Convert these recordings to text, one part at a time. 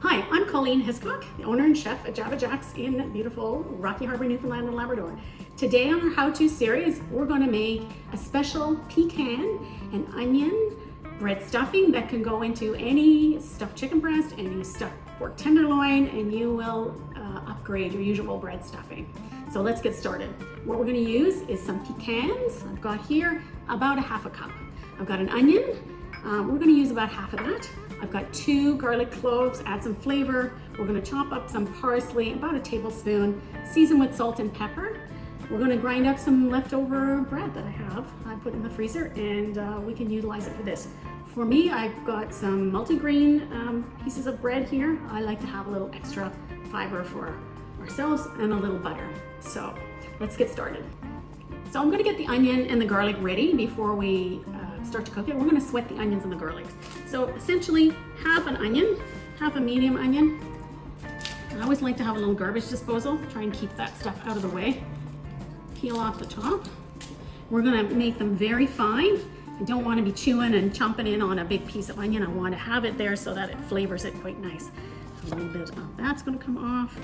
Hi, I'm Colleen Hiscock, the owner and chef at Java Jack's in beautiful Rocky Harbour, Newfoundland and Labrador. Today on our how-to series, we're going to make a special pecan and onion bread stuffing that can go into any stuffed chicken breast, any stuffed pork tenderloin, and you will upgrade your usual bread stuffing. So let's get started. What we're going to use is some pecans. I've got here about a half a cup. I've got an onion. We're going to use about half of that. I've got 2 garlic cloves, add some flavor. We're going to chop up some parsley, about a tablespoon, season with salt and pepper. We're going to grind up some leftover bread that I put in the freezer, and we can utilize it for this. For me, I've got some multigrain pieces of bread here. I like to have a little extra fiber for ourselves and a little butter. So let's get started. So I'm going to get the onion and the garlic ready before we start to cook it. We're going to sweat the onions and the garlic. So essentially half an onion, half a medium onion. I always like to have a little garbage disposal, try and keep that stuff out of the way. Peel off the top. We're going to make them very fine. I don't want to be chewing and chomping in on a big piece of onion. I want to have it there so that it flavors it quite nice. A little bit of that's going to come off.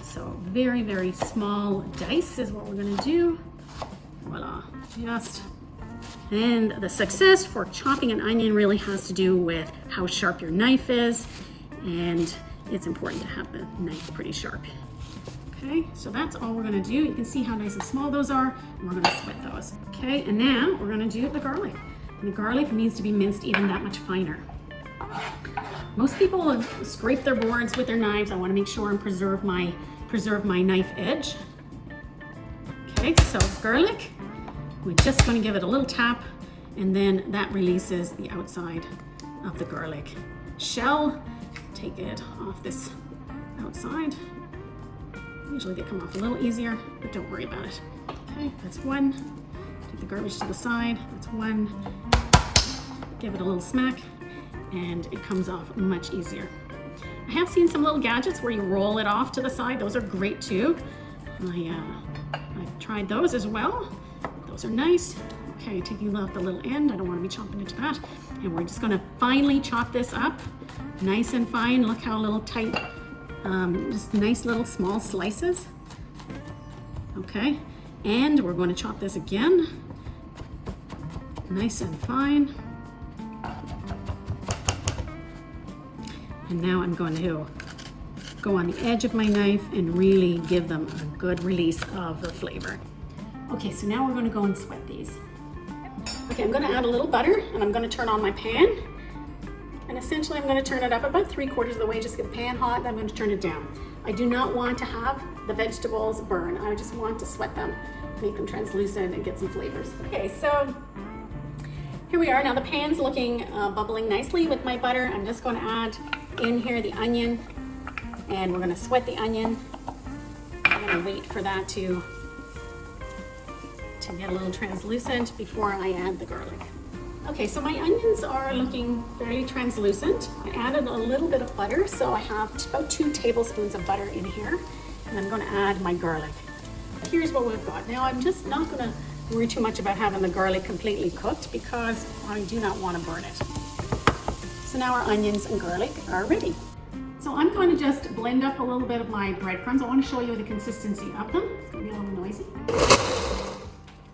So very, very small dice is what we're going to do. Voila, just. And the success for chopping an onion really has to do with how sharp your knife is, and it's important to have the knife pretty sharp. Okay, so that's all we're going to do. You can see how nice and small those are, and we're going to sweat those. Okay, and now we're going to do the garlic. And the garlic needs to be minced even that much finer. Most people scrape their boards with their knives. I want to make sure and preserve my knife edge. Okay, so garlic. We're just going to give it a little tap, and then that releases the outside of the garlic shell. Take it off this outside. Usually they come off a little easier, but don't worry about it. Okay, that's one. Take the garbage to the side. That's one. Give it a little smack, and it comes off much easier. I have seen some little gadgets where you roll it off to the side. Those are great too. I tried those as well. Those are nice. Okay, taking off the little end. I don't want to be chopping into that. And we're just going to finely chop this up, nice and fine. Look how little tight, just nice little small slices. Okay, and we're going to chop this again, nice and fine. And now I'm going to go on the edge of my knife and really give them a good release of the flavor. Okay, so now we're going to go and sweat these. Okay, I'm going to add a little butter, and I'm going to turn on my pan. And essentially I'm going to turn it up about 3/4 of the way, just get the pan hot, and I'm going to turn it down. I do not want to have the vegetables burn. I just want to sweat them, make them translucent, and get some flavors. Okay, so here we are. Now the pan's looking bubbling nicely with my butter. I'm just going to add in here the onion, and we're going to sweat the onion. I'm going to wait for that to get a little translucent before I add the garlic. Okay, so my onions are looking fairly translucent. I added a little bit of butter, so I have about 2 tablespoons of butter in here, and I'm going to add my garlic. Here's what we've got. Now I'm just not going to worry too much about having the garlic completely cooked because I do not want to burn it. So now our onions and garlic are ready. So I'm going to just blend up a little bit of my breadcrumbs. I want to show you the consistency of them. It's going to be a little noisy.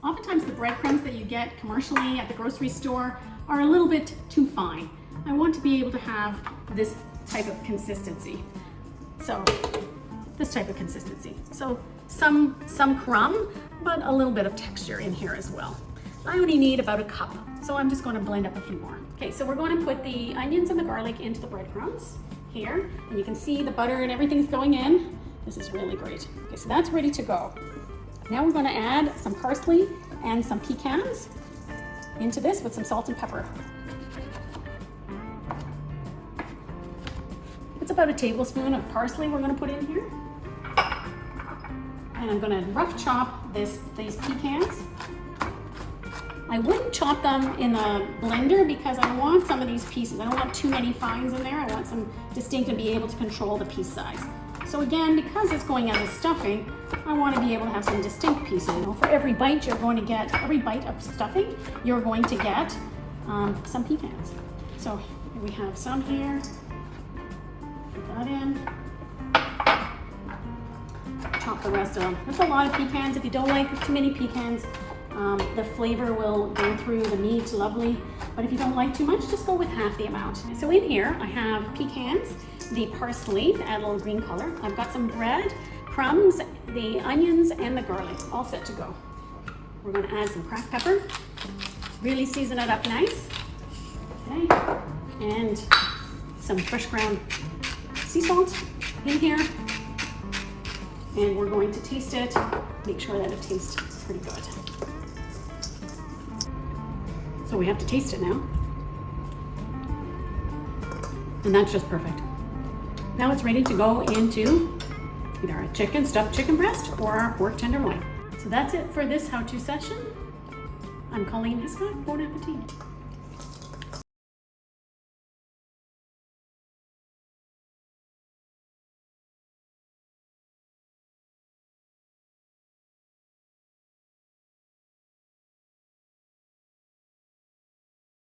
Oftentimes the breadcrumbs that you get commercially at the grocery store are a little bit too fine. I want to be able to have this type of consistency. So this type of consistency. So some crumb, but a little bit of texture in here as well. I only need about a cup, so I'm just going to blend up a few more. Okay, so we're going to put the onions and the garlic into the breadcrumbs here, and you can see the butter and everything's going in. This is really great. Okay, so that's ready to go. Now we're going to add some parsley and some pecans into this with some salt and pepper. It's about a tablespoon of parsley we're going to put in here. And I'm going to rough chop these pecans. I wouldn't chop them in a blender because I want some of these pieces. I don't want too many fines in there. I want some distinct and be able to control the piece size. So again, because it's going as a stuffing, I want to be able to have some distinct pieces. You know, for every bite you're going to get, every bite of stuffing, you're going to get some pecans. So here we have some here. that in. Chop the rest of. There's a lot of pecans. If you don't like too many pecans, the flavor will go through the meat lovely. But if you don't like too much, just go with half the amount. So in here, I have pecans, the parsley to add a little green color. I've got some bread, crumbs, the onions, and the garlic all set to go. We're gonna add some cracked pepper. Really season it up nice. Okay, and some fresh ground sea salt in here. And we're going to taste it, make sure that it tastes pretty good. So we have to taste it now. And that's just perfect. Now it's ready to go into either our stuffed chicken breast or our pork tenderloin. So that's it for this how-to session. I'm Colleen Hiscock. Bon appetit.